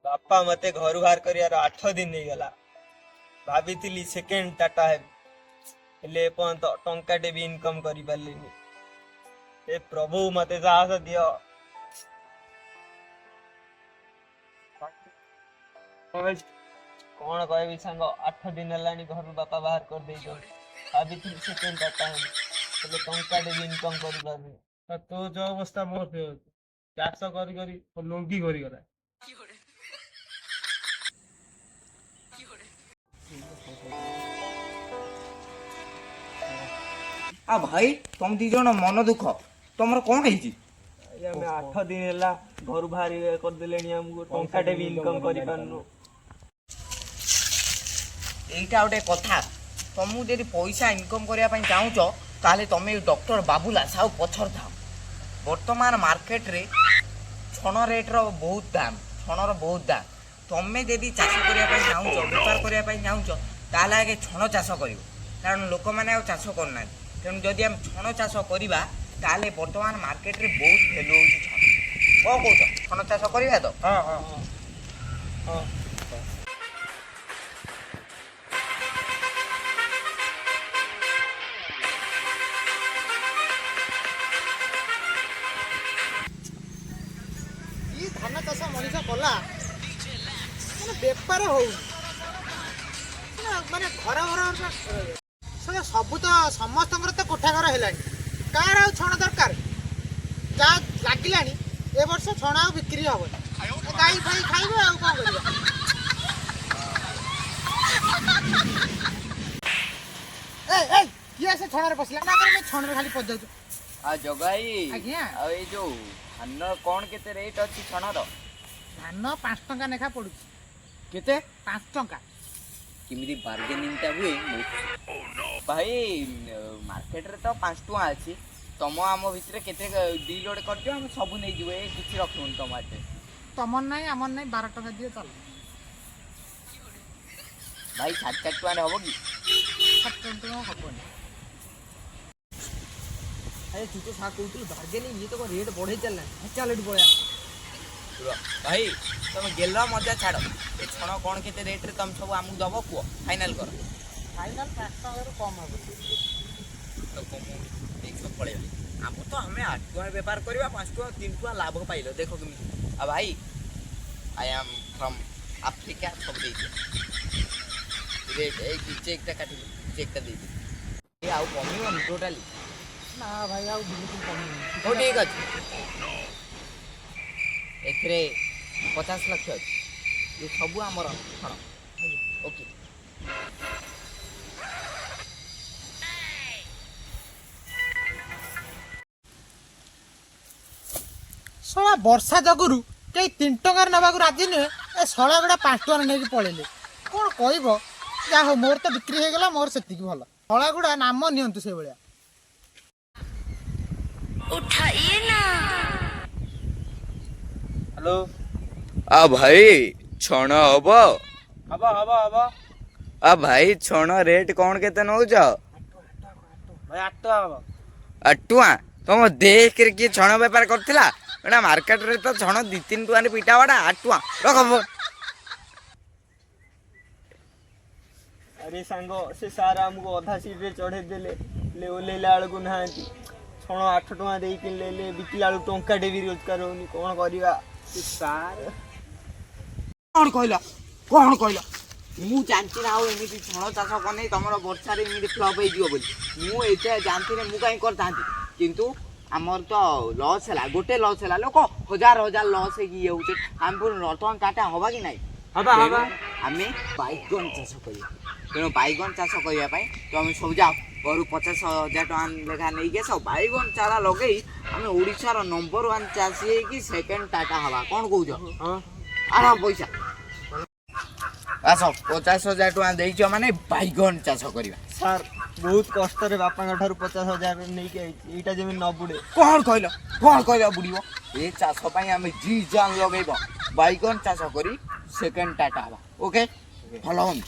बापा मते घर बाहर कर 8 दिन नहीं गला भाभी सेकेंड टाटा हेले एपर्यंत टंकाटे भी इनकम करि पारलिनी। ए प्रभु मते साहस दियो। कौन कहबी सांग 8 दिन है घर बापा बाहर कर दे भाभी सेकेंड टाटा हेले टंकाटे भी इनकम करि पारनी। तो जो अवस्था मोर से चाष करी करी लुंगी करी गला। आ भाई तुम दी जन मन दुख तुम कौन है? आमे 8 दिन है घर बाहर कर देले हमको टंकाटे भी इनकम करि पारनु। एटा गोटे कथा तुमको जब पैसा इनकम करने चाहूच ताले तुम डॉक्टर बाबूला साहू पछर था। वर्तमान मार्केट रे छण रेट रो बहुत दाम, छणर बहुत दाम। तुम्हें जब चाष करने चाहूच बेपार करने चाहूच ताले आगे छण चाष कर, कारण लोक मैंने चाष करना। तेणु जदि आम छण चाष करवा ताले वर्तमान मार्केट रे बहुत भैल्यू हो छण। कौन कौच छण चाष करवा तो? हाँ हाँ हाँ धान चाष मनीष कला मैंने बेपार हो माने घर घर सब तो समस्त तो कोठा घर है कार आ छण दरकार जहाँ लगिला ए वर्ष छण आ बिक्री हम गाई फाई खाइबे आ कौन कर किए से छण पसला ना कर छण खाली पद जाऊँ। आ जगाई आज्ञा ए जो धान कौन केते रेट अछि छणर? धान 5 टंका लेखा पड़ू केते 5 टंका किमिति बार्गेनिंग टा हुए भाई मार्केट रे तो 5 टका अछि तम आम भितर केते डी लोड कर दियो हम सब नै जिवे किछि रखुन टमाटे तमन नहीं आमन नहीं 12 टका दिए चल भाई 7 टका हबो की 7 टका हबनी। अरे तू तो साथ कहतु बार्गेनिंग ये तो रेट बढ़े चलना चल एठी पया भाई तुम गेलो मजा छाड़ ए छण कोन केते रेट रे तुम सब आमु दबो को फाइनल कर फाइनल 5 टका रो कम हबो तो कम एक सब पड़े हम तो हमें 8 टका व्यापार करबा 5 टका 3 टका लाभ पाइलो देखो कि आ भाई आई एम फ्रॉम अफ्रीका सब दे दे रेट एक चेक टा काटी चेक टा दे दे ए आउ कमियो टोटली ना भाई आ बिल्कुल कम नहीं हो ठीक अछि एथरे 50 लाख अछि ये सब हमर छण ओके। सला वर्षा जगुरु कई 3 टका नबाकू राजी नुहे ए सला गुड़ा 5 टका नहीं पड़ेले कौन कहब जा हो मोर तो बिक्री हो गला मोर सेति भल सला गुड़ा नाम नियंतु से भलिया उठाइए ना। हेलो आ भाई छण हबो हबा हबा हबा आ भाई छण रेट कौन केते नउछ भाई 8 टका हबा अटुआ तुम देख के किए छण व्यापार करथिला एना मार्केट रे तो छण 2-3 टका ने पिटा वाडा अटुआ रखब। अरे सांग से सारा हमको अधा सीट रे चढ़े देले ले ओलेला आलू नांती छण 8 टका दे कि ले ले बिकिला आलू टंकाटे भी रोजगार होनी कौन करबा सार कौन कहला मु जानती ना एमती छण चाष कने तुम वर्षा रे एमती फ्लॉप हो जियो बोली मु एते जानती ने मु काई करतांती किंतु आमर तो लॉस है गोटे लॉस है लोक हजार हजार लॉस है कि होचे हम पुर रतन टाटा हवा कि नहीं हबा हबा आमे बाइगन चाष करिया तेणु बाइगन चाष करने तो आम सब जाओ घर 50,000 टका लेखा नहीं के सब बाइगन चारा लगे आम ओडिशार नंबर 1 चाषी कि सेकेंड टाटा हवा कौन कौच आराम पैसा आस 50,000 टका देच माने बाइगन चाष करवा सार बहुत कष्ट रे बापा ठारू 50,000 नहीं के एटा जमीन न बुड़े कौन कहल बुड़ीबो ए चाष पई आम जी जान लगेब बाइगन चाष करी सेकेंड टाटा हवा ओके फॉलो मी।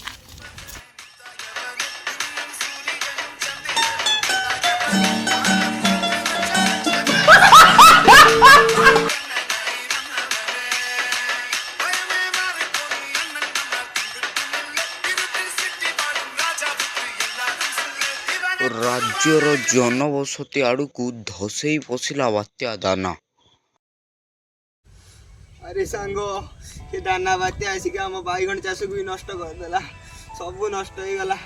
ରାଜ୍ୟର ଜନବସତି ଆଡ଼କୁ ଧସେଇ ପଶିଲା ବାତ୍ୟା ଦାନା। ଆରେ ସାଙ୍ଗ ସେ ଦାନା ବାତ୍ୟା ଆସିକି ଆମ ବାଇଗଣ ଚାଷକୁ ବି ନଷ୍ଟ କରିଦେଲା, ସବୁ ନଷ୍ଟ ହେଇଗଲା।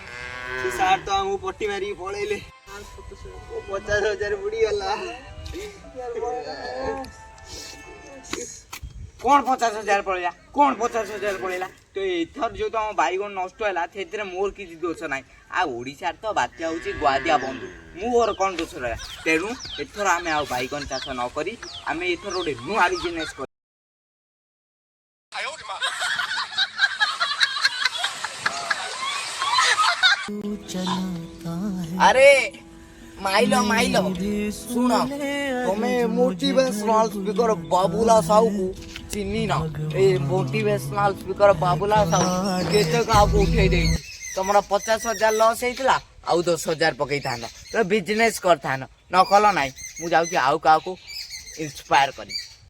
ସେ ସାର୍ ତ ଆମକୁ ପଟି ମାରିକି ପଳେଇଲେ, 50,000 ବୁଡ଼ିଗଲା। କ'ଣ 50,000 ପଳେଇଲା? କ'ଣ 50,000 ପଳେଇଲା? ତ ଏଥର ଯୋଉ ତମ ବାଇଗଣ ନଷ୍ଟ ହେଲା ସେଥିରେ ମୋର କିଛି ଦୋଷ ନାହିଁ। ଆଉ ଓଡ଼ିଶାରେ ତ ବାତ୍ୟା ହେଉଛି ଗୁଆଦିଆ ବନ୍ଧୁ, ମୋର କ'ଣ ଦୋଷ ରହିଲା? ତେଣୁ ଏଥର ଆମେ ଆଉ ବାଇଗଣ ଚାଷ ନ କରି ଆମେ ଏଥର ଗୋଟେ ନୂଆ ବିଜନେସ୍ କରି ଆରେ ମାଇଲ ଶୁଣ, ତମେ ମୋଟିଭେସନାଲ ସ୍ପିକର ବାବୁଲା ସାହୁକୁ ଚିହ୍ନିନ? ଏ ମୋଟିଭେସନାଲ ସ୍ପିକର ବାବୁଲା ସାହୁ କେତେ କାହାକୁ ଉଠେଇ ଦେଇଛି। ତମର 50,000 ଲସ୍ ହେଇଥିଲା, ଆଉ 10,000 ପକେଇଥାନ୍ତ, ତ ବିଜନେସ୍ କରିଥାନ୍ତ, ନ କଲ ନାହିଁ। ମୁଁ ଯାଉଛି ଆଉ କାହାକୁ ଇନ୍ସପାୟାର କରି।